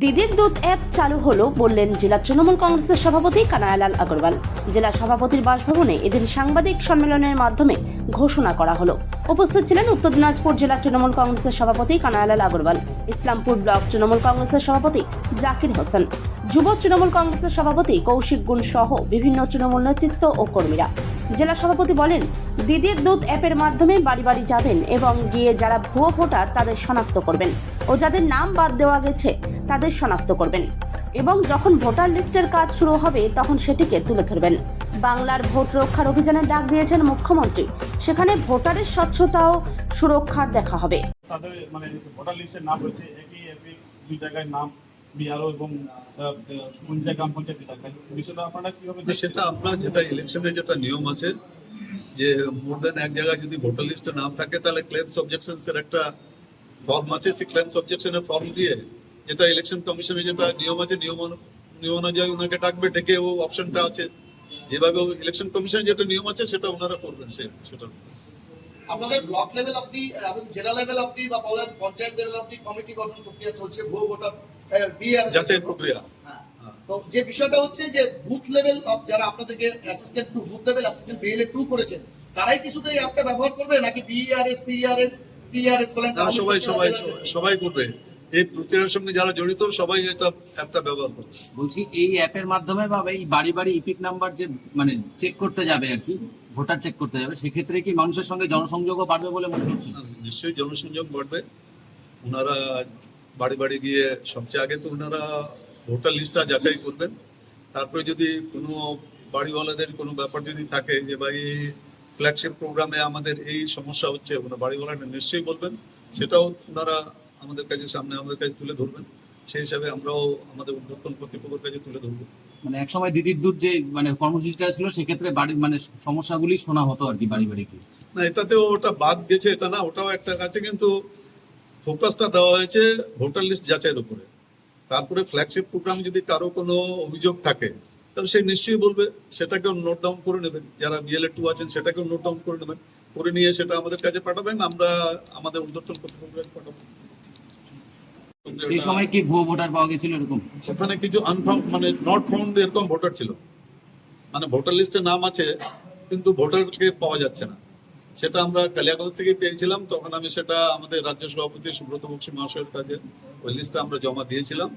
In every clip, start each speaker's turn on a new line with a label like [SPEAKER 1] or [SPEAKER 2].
[SPEAKER 1] দিদির দুধ অ্যাপ চালু হলো বললেন জেলা তৃণমূল কংগ্রেসের সভাপতি কানাইলাল আগরওয়াল। জেলা সভাপতির বাসভবনে এদিন সাংবাদিক সম্মেলনের মাধ্যমে ঘোষণা করা হলো। উপস্থিত ছিলেন উত্তর দিনাজপুর জেলা তৃণমূল কংগ্রেসের সভাপতি কানাইলাল আগরওয়াল, ইসলামপুর ব্লক তৃণমূল কংগ্রেসের সভাপতি জাকির হোসেন, যুব তৃণমূল কংগ্রেসের সভাপতি কৌশিক গুণ সহ বিভিন্ন তৃণমূল নেতৃত্ব ও কর্মীরা। জেলা সভাপতি বলেন, দিদির দুধ অ্যাপের মাধ্যমে বাড়ি বাড়ি যাবেন এবং গিয়ে যারা ভুয়ো ভোটার তাদের শনাক্ত করবেন ও যাদের নাম বাদ দেওয়া গেছে তাদের শনাক্ত করবেন এবং যখন ভোটার লিস্টের কাজ শুরু হবে তখন সেটিকে তুলে ধরবেন। বাংলার ভোট রক্ষার অভিযানের ডাক দিয়েছেন মুখ্যমন্ত্রী, সেখানে ভোটারের স্বচ্ছতা ও সুরক্ষার দেখা হবে।
[SPEAKER 2] তাদের মানে ভোটার লিস্টের নাম রয়েছে একই দুই জায়গায় নাম বিআরও এবং পঞ্চায়েত গ্রাম পঞ্চায়েত এলাকায়। বিষয়টা আপনারা কিভাবে
[SPEAKER 3] সেটা আপনার যেটা ইলেকশনের যেটা নিয়ম আছে যে মোর দেন এক জায়গায় যদি ভোটার লিস্টে নাম থাকে তাহলে ক্লেমস অবজেকশনস এর একটা ফর্ম আছে, সেই ক্লেমস অবজেকশনের ফর্ম দিয়ে যেটা ইলেকশন কমিশনের যেটা নিয়ম আছে নিয়ম অনুযায়ী ওনাকে ডাকবে, ডেকে ও অপশনটা আছে যেভাবে ইলেকশন কমিশনের যেটা নিয়ম আছে সেটা ওনারা করবেন। সেটা
[SPEAKER 4] আপনাদের ব্লক লেভেল অবধি জেলা লেভেল অবধি বা পঞ্চায়েত লেভেল অবধি কমিটি গঠন প্রক্রিয়া চলছে ভুয়ো ভোটার
[SPEAKER 3] যাচাই প্রক্রিয়া।
[SPEAKER 4] তো যে বিষয়টা হচ্ছে যে বুথ লেভেল যারা আপনাদেরকে assistant two booth level assistant BLA 2 করেছেন তারাই কি শুধু এই অ্যাপটা ব্যবহার করবে নাকি বিআরএস টিআরএস বলেন
[SPEAKER 3] সবাই করবে। এই প্রক্রিয়ার সঙ্গে যারা জড়িত সবাই এটা অ্যাপটা ব্যবহার করবে।
[SPEAKER 5] বলছি এই অ্যাপের মাধ্যমে বা এই বাড়ি বাড়ি ইপিক নাম্বার যে মানে চেক করতে যাবে আর কি, ভোটার চেক করতে যাবে, সেক্ষেত্রে কি মানুষের সঙ্গে জনসংযোগও বাড়বে বলে মনে হচ্ছে?
[SPEAKER 3] নিশ্চয়ই জনসংযোগ বাড়বে। ওনারা বাড়ি বাড়ি গিয়ে সবচেয়ে আগে তো ওনারা ভোটার লিস্টটা যাচাই করবেন, তারপরে যদি কোনো বাড়িওয়ালাদের কোনো ব্যাপার যদি থাকে যে ভাই ফ্ল্যাগশিপ প্রোগ্রামে আমাদের এই সমস্যা হচ্ছে, ওনারা বাড়িওয়ালারা নিশ্চয়ই বলবেন, সেটাও ওনারা আমাদের কাছে আমাদের কাছে তুলে ধরবেন। সেই হিসাবে আমরাও আমাদের উদ্বোধন কর্তৃপক্ষের কাছে তুলে ধরবো।
[SPEAKER 5] মানে একসময় দিদির দুধ যে মানে কর্মসূচিটা ছিল সেক্ষেত্রে বাড়ির মানে সমস্যাগুলি শোনা হতো আর কি বাড়ি বাড়ি গিয়ে।
[SPEAKER 3] না, এটাতেও ওটা বাদ গেছে এটা না, ওটাও একটা আছে, কিন্তু ফোকাসটা দেওয়া হয়েছে ভোটার লিস্ট যাচাইয়ের উপরে। তারপরে ফ্ল্যাগশিপ প্রোগ্রাম যদি কারো কোনো অভিযোগ থাকে তাহলে সে নিশ্চয়ই বলবে, সেটাকেও নোট ডাউন করে নেবেন। যারা বিএলএ 2 আছেন সেটাকেও নোট ডাউন করে নেবেন, করে নিয়ে সেটা আমাদের কাছে পাঠাবেন, আমরা আমাদের উদ্বোধন কর্তৃপক্ষের কাছে পাঠাবো।
[SPEAKER 5] সেই সময় কি ভুয়ো ভোটার পাওয়া গেছিল এরকম?
[SPEAKER 3] সেখানে কিছু আনফাউন্ড মানে নট ফাউন্ড এরকম ভোটার ছিল, মানে ভোটার লিস্টে নাম আছে কিন্তু ভোটারকে পাওয়া যাচ্ছে না। সেটা আমরা কালিয়াগঞ্জ থেকে পেয়েছিলাম, তখন আমি সেটা আমাদের রাজ্য সভাপতি সুব্রত বক্সী মহাশয়ের কাছে ওই লিস্টটা আমরা জমা দিয়েছিলাম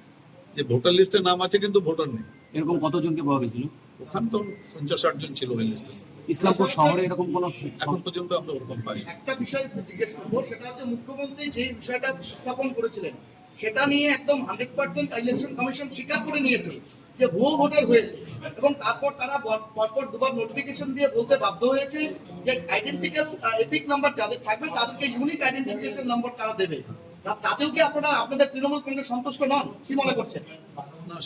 [SPEAKER 3] যে ভোটার লিস্টে নাম আছে কিন্তু ভোটার নেই।
[SPEAKER 5] এরকম কতজনকে পাওয়া গেছিল?
[SPEAKER 3] ওখান তো 50-60 জন ছিল ওই লিস্টে।
[SPEAKER 5] ইসলামপুর শহরে এরকম কোনো
[SPEAKER 3] এখন পর্যন্ত আমরা ওরকম পাই।
[SPEAKER 4] একটা বিষয় জিজ্ঞেস করবো, সেটা হচ্ছে মুখ্যমন্ত্রী যে বিষয়টা স্থাপন করেছিলেন সেটা নিয়ে একদম 100% ইলেকশন কমিশন স্বীকার করে নিয়েছে যে ভুয়ো ভোটার হয়েছে, এবং তারপর তারা পরপর দুবার নোটিফিকেশন দিয়ে বলতে বাধ্য হয়েছে যে আইডেন্টিক্যাল এপিক নাম্বার যাদের থাকবে তাদেরকে ইউনিক আইডেন্টিফিকেশন নাম্বার তারা দেবে। তাতেও কি আপনারা আপনাদের তৃণমূল কংগ্রেস সন্তুষ্ট নন? কি মনে করছেন?
[SPEAKER 3] না,